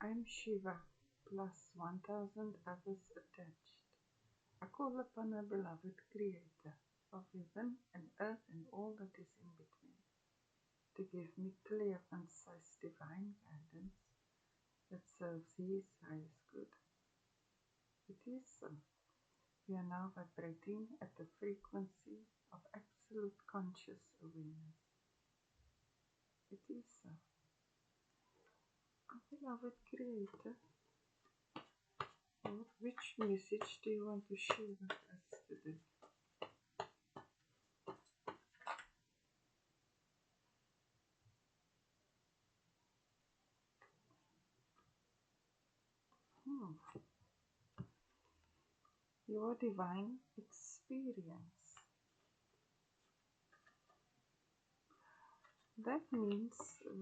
I'm Shiva, plus 1,000 others attached. I call upon a beloved Creator of heaven and earth and all that is in between to give me clear, concise, divine guidance that serves His highest good. It is so. We are now vibrating at the frequency of absolute conscious awareness. It is so. Our beloved Creator, Lord, which message do you want to share with us today? Your divine experience. That means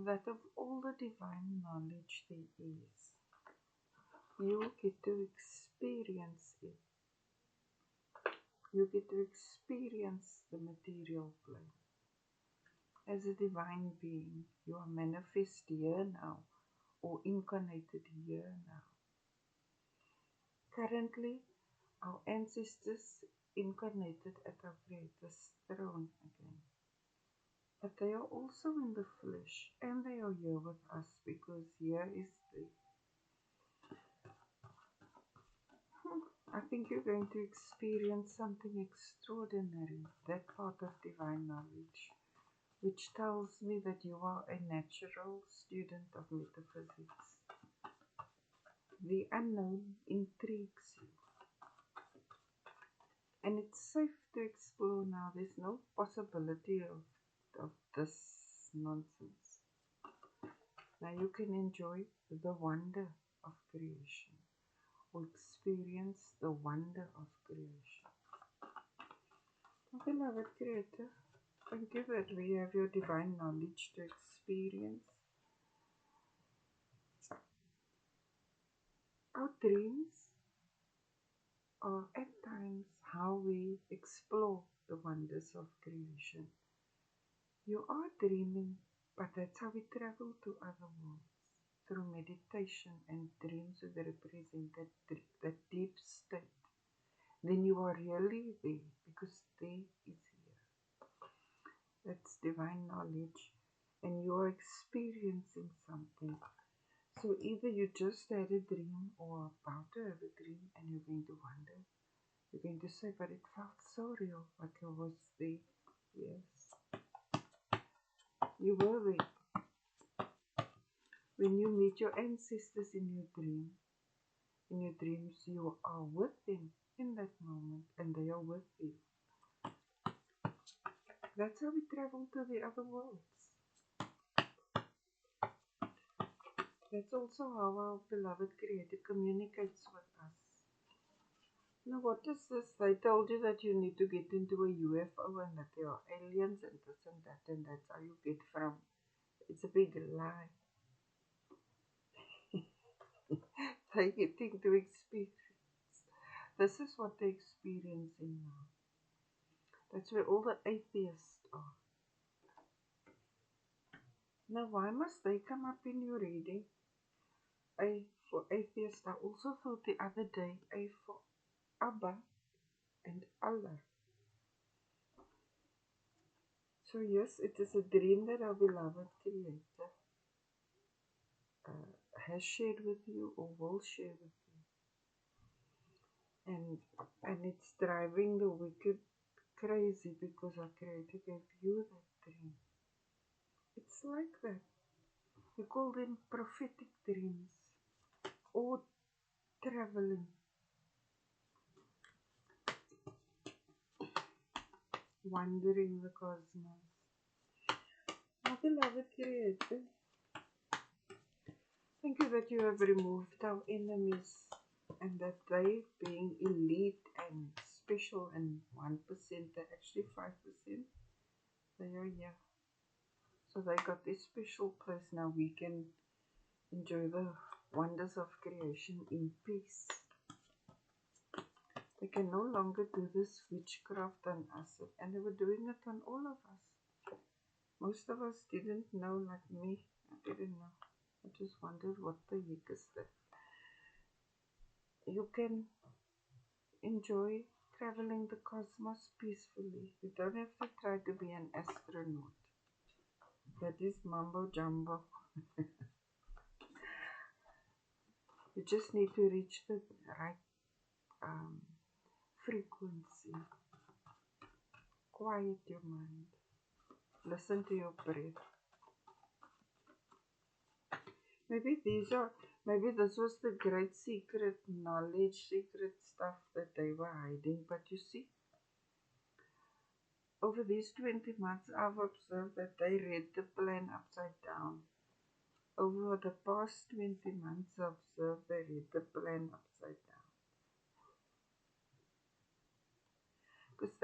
that of all the divine knowledge there is, you get to experience it. You get to experience the material plane. As a divine being, you are manifest here now or incarnated here now. Currently, our ancestors incarnated at our Creator's throne again. But they are also in the flesh and they are here with us because here is the. I think you're going to experience something extraordinary, that part of divine knowledge, which tells me that you are a natural student of metaphysics. The unknown intrigues you. And it's safe to explore now. There's no possibility of this nonsense. Now you can enjoy the wonder of creation or experience the wonder of creation. Beloved Creator, thank you that we have your divine knowledge to experience. Our dreams are at times how we explore the wonders of creation. You are dreaming, but that's how we travel to other worlds. Through meditation and dreams will represent that deep state. Then you are really there because there is here. That's divine knowledge and you are experiencing something. So either you just had a dream or about to have a dream and you're going to wonder. You're going to say, but it felt so real, like I was there. Yes, you were there. When you meet your ancestors in your dreams you are with them in that moment and they are with you. That's how we travel to the other worlds. That's also how our beloved Creator communicates with us. Now what is this? They told you that you need to get into a UFO and that there are aliens and this and that's how you get from. It's a big lie. They getting to experience. This is what they're experiencing now. That's where all the atheists are. Now why must they come up in your reading? A for atheist. I also thought the other day A for Abba and Allah. So yes, it is a dream that our beloved Creator has shared with you or will share with you. And it's driving the wicked crazy because our Creator gave you that dream. It's like that. We call them prophetic dreams or traveling. Wandering the cosmos. Our beloved Creator, thank you that you have removed our enemies and that they, being elite and special and 1%, they're actually 5%, they are here. So they got this special place now. We can enjoy the wonders of creation in peace. They can no longer do this witchcraft on us, and they were doing it on all of us. Most of us didn't know, like me. I didn't know. I just wondered what the heck is that? You can enjoy traveling the cosmos peacefully. You don't have to try to be an astronaut. That is mumbo jumbo. You just need to reach the right um, frequency. Quiet your mind. Listen to your breath. Maybe maybe this was the great secret knowledge, secret stuff that they were hiding. But you see, over these 20 months, I've observed that they read the plan upside down. Over the past 20 months, I've observed they read the plan upside down. Because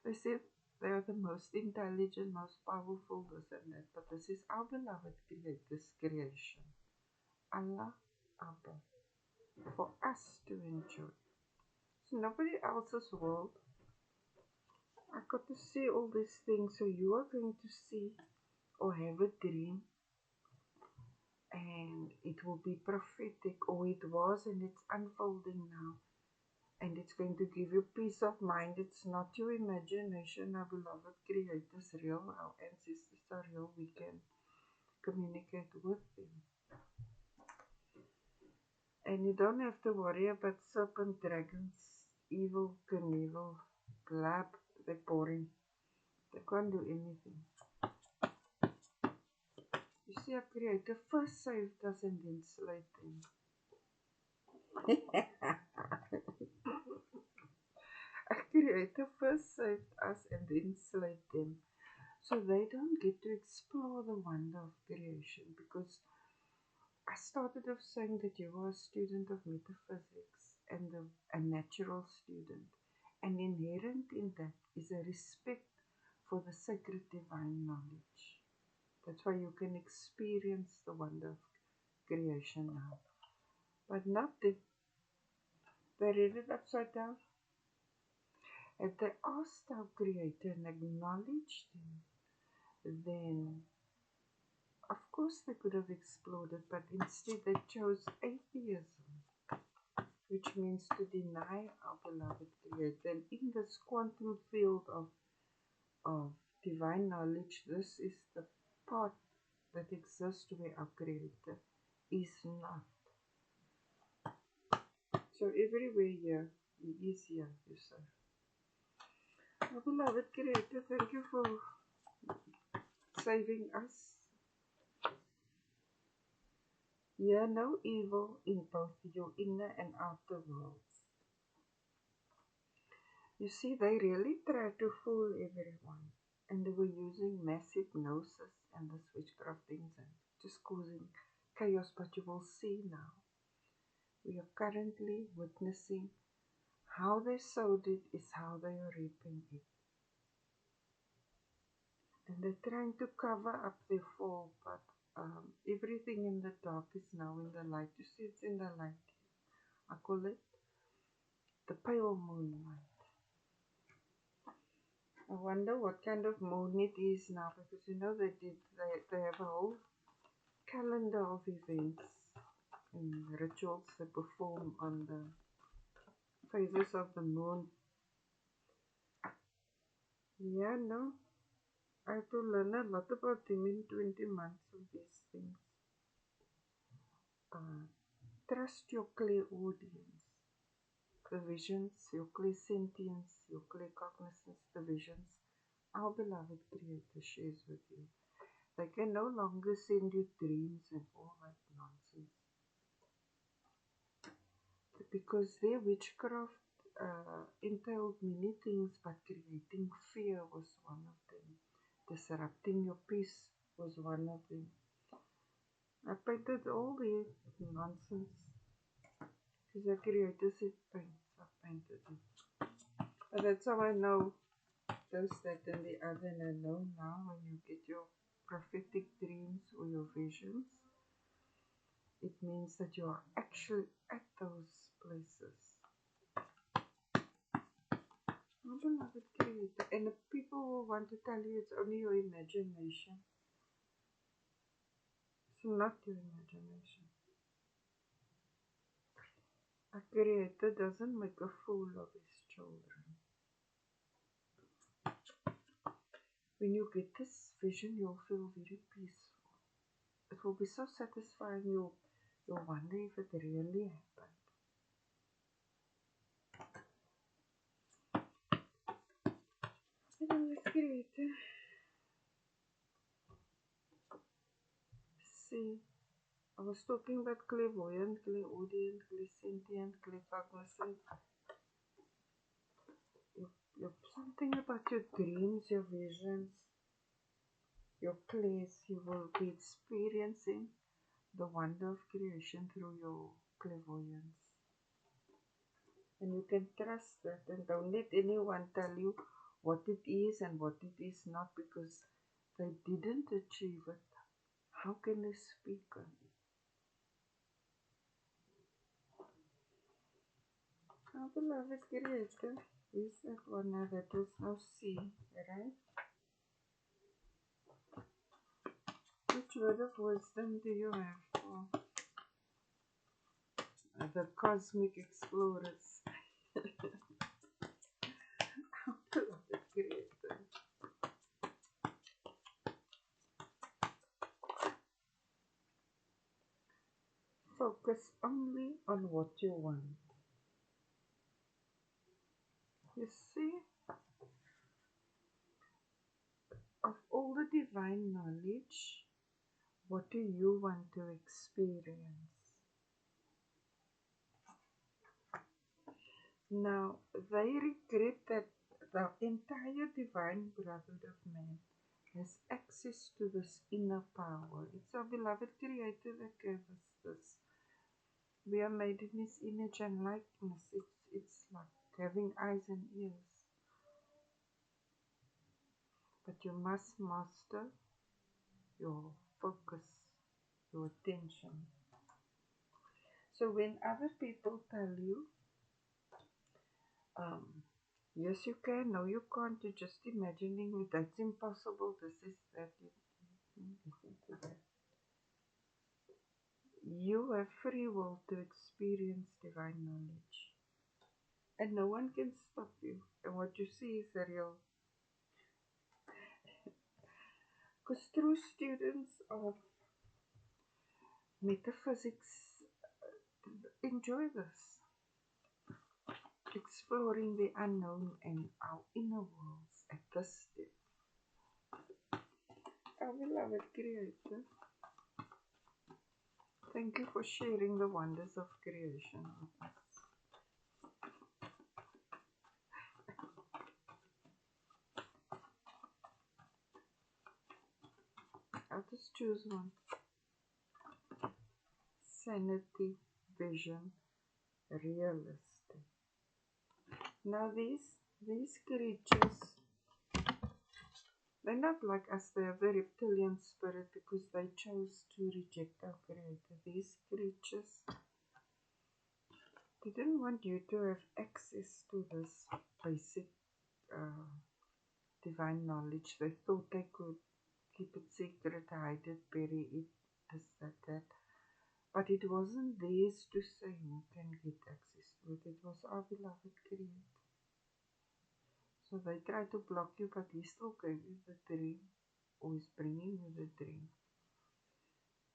they said they are the most intelligent, most powerful, this and that. But this is our beloved Creator's creation. Allah, Abba, for us to enjoy. It's nobody else's world. I got to see all these things, so you are going to see or have a dream, and it will be prophetic, or it was, and it's unfolding now, and it's going to give you peace of mind. It's not your imagination. Our beloved Creator is real. Our ancestors are real. We can communicate with them. And you don't have to worry about serpent, dragons, evil, Knievel, blab. They're boring. They can't do anything. You see, our Creator first saved us and then slayed them. Our Creator first saved us and then slayed them. So they don't get to explore the wonder of creation, because I started off saying that you are a student of metaphysics and a natural student. And inherent in that is a respect for the sacred divine knowledge. That's why you can experience the wonder of creation now. But not if they read it upside down. If they asked our Creator and acknowledged Him, then of course they could have explored it, but instead they chose atheism, which means to deny our beloved Creator. And in this quantum field of divine knowledge, this is the part that exists where our Creator is not. So everywhere here, He is here, you say. Our beloved Creator, thank you for saving us. Hear no evil in both your inner and outer worlds. You see, they really tried to fool everyone, and they were using mass hypnosis and this witchcraft things and just causing chaos. But you will see now, we are currently witnessing how they sowed it is how they are reaping it. And they're trying to cover up their fall, but everything in the dark is now in the light. You see, it's in the light. I call it the pale moonlight. I wonder what kind of moon it is now, because you know they have a whole calendar of events and rituals they perform on the phases of the moon. Yeah, no, I have to learn a lot about them in 20 months of these things. Trust your clear audience, the visions, your clear sentience, your clear cognizance, the visions our beloved Creator shares with you. They can no longer send you dreams and all that nonsense, because their witchcraft entailed many things, but creating fear was one of them. Disrupting your peace was one of them. I painted all the nonsense because I created it paint. I painted it. But that's how I know this, that, and the other. And I know now when you get your prophetic dreams or your visions, it means that you are actually at those places. Oh, beloved Creator. And the people will want to tell you it's only your imagination. It's not your imagination. A creator doesn't make a fool of his children. When you get this vision, you'll feel very peaceful. It will be so satisfying, you'll wonder if it really happened. And the creator, see, I was talking about clairvoyant, clairaudient, clairsentient, claircognizant. Something about your dreams, your visions, your clairs, you will be experiencing the wonder of creation through your clairvoyance. And you can trust that and don't let anyone tell you what it is and what it is not because they didn't achieve it. How can they speak on it? Our beloved Creator is that one that is now see, right? Which word of wisdom do you have for the cosmic explorers? Our beloved Creator. Focus only on what you want. You see, of all the divine knowledge, what do you want to experience? Now, they regret that the entire divine brotherhood of man has access to this inner power. It's our beloved Creator that gave us this. We are made in His image and likeness. It's like having eyes and ears. But you must master your focus, your attention. So when other people tell you, yes you can, no you can't, you're just imagining it, that's impossible, this is that, listen to that. You have free will to experience divine knowledge. And no one can stop you. And what you see is the real. Because true students of metaphysics enjoy this. Exploring the unknown and our inner worlds at this step. Our beloved Creator, thank you for sharing the wonders of creation with us. I'll just choose one. Sanity, vision, realistic. Now these creatures, they're not like us, they are the reptilian spirit because they chose to reject our Creator. These creatures didn't want you to have access to this basic divine knowledge. They thought they could keep it secret, hide it, bury it, this, that. But it wasn't theirs to say who can get access to it. It was our beloved Creator. So they try to block you, but He still gave you the dream, or is bringing you the dream.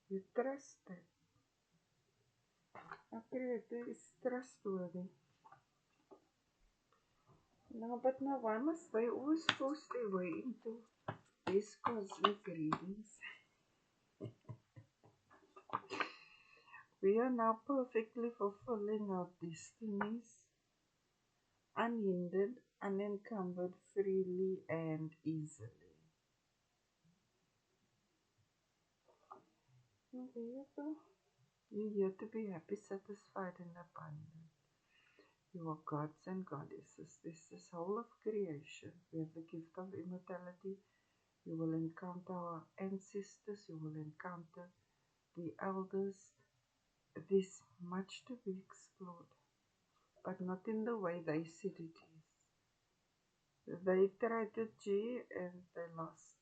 You trust that. Our Creator is trustworthy. No, but now why must they always force their way into these cosmic readings? We are now perfectly fulfilling our destinies, unhindered, unencumbered, freely and easily. And there you go. You're here to be happy, satisfied, and abundant. You are gods and goddesses. This whole of creation. We have the gift of immortality. You will encounter our ancestors. You will encounter the elders. There's much to be explored, but not in the way they said it is. They tried to G and they lost.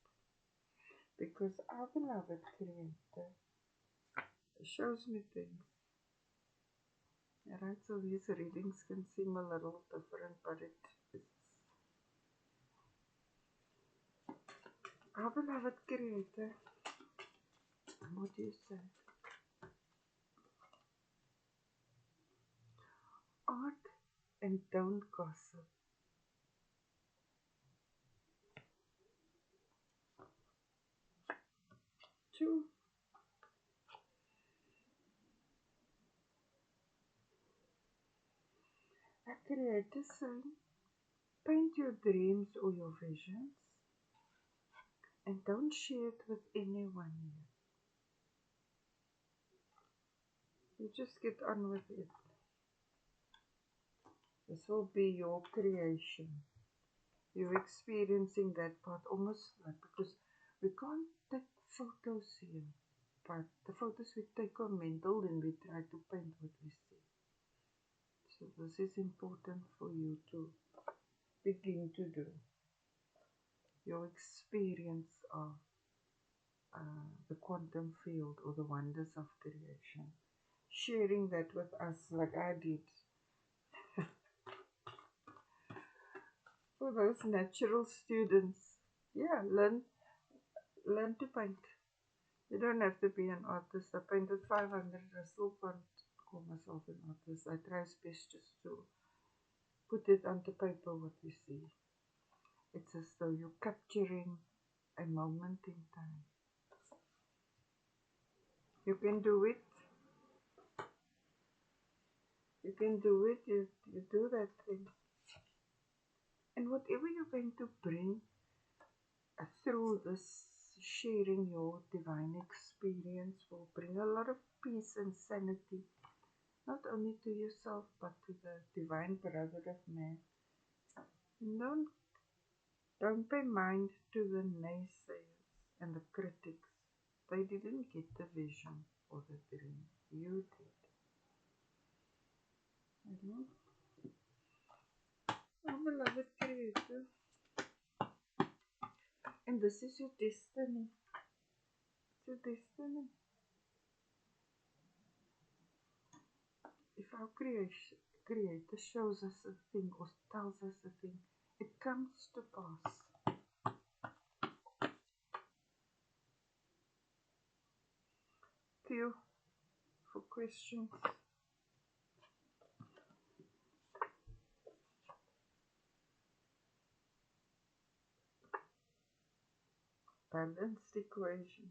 Because our beloved Creator shows me things. Alright, so these readings can seem a little different, but it is. Our beloved Creator, what do you say? Art and don't gossip. 2. A creator saying, paint your dreams or your visions and don't share it with anyone yet. You just get on with it. This will be your creation. You're experiencing that part almost like, because we can't take photos here, but the photos we take are mental and we try to paint what we see. So this is important for you to begin to do. Your experience of the quantum field or the wonders of creation. Sharing that with us like I did. For those natural students, yeah, learn to paint. You don't have to be an artist. I painted 500. I still can't call myself an artist. I try best just to put it onto paper what you see. It's as though you're capturing a moment in time. You can do it. You can do it. You do that thing. And whatever you're going to bring through this sharing your divine experience will bring a lot of peace and sanity, not only to yourself but to the divine brother of man. And don't pay mind to the naysayers and the critics. They didn't get the vision or the dream. You did. Our beloved Creator. And this is your destiny. It's your destiny. If our Creator shows us a thing or tells us a thing, it comes to pass. Q for questions. Balanced equation.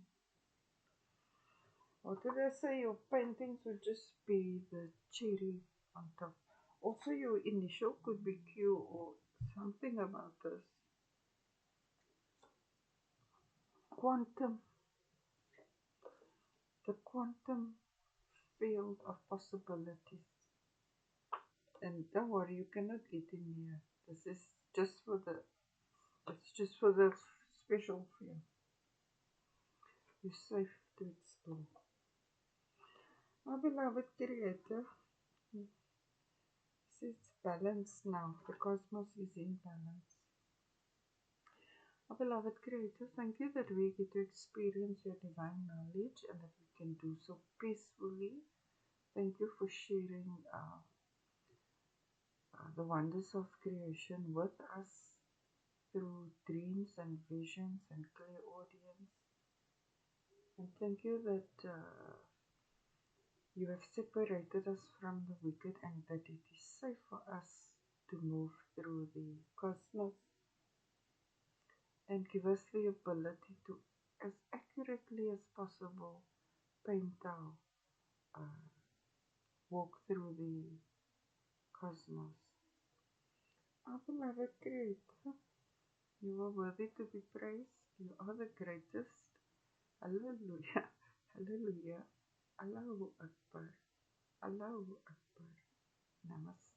What did I say? Your paintings would just be the cherry on top. Also, your initial could be Q or something about this. Quantum. The quantum field of possibilities. And don't worry, you cannot get in here. This is just for the, it's just for the special field. You're safe to explore. My beloved Creator, it's balanced now. The cosmos is in balance. Our beloved Creator, thank you that we get to experience your divine knowledge and that we can do so peacefully. Thank you for sharing the wonders of creation with us through dreams and visions and clear audience. And thank you that you have separated us from the wicked and that it is safe for us to move through the cosmos and give us the ability to, as accurately as possible, paint our walk through the cosmos. Our beloved Creator, you are worthy to be praised. You are the greatest. Hallelujah. Hallelujah. Allahu Akbar. Allahu Akbar. Namaste.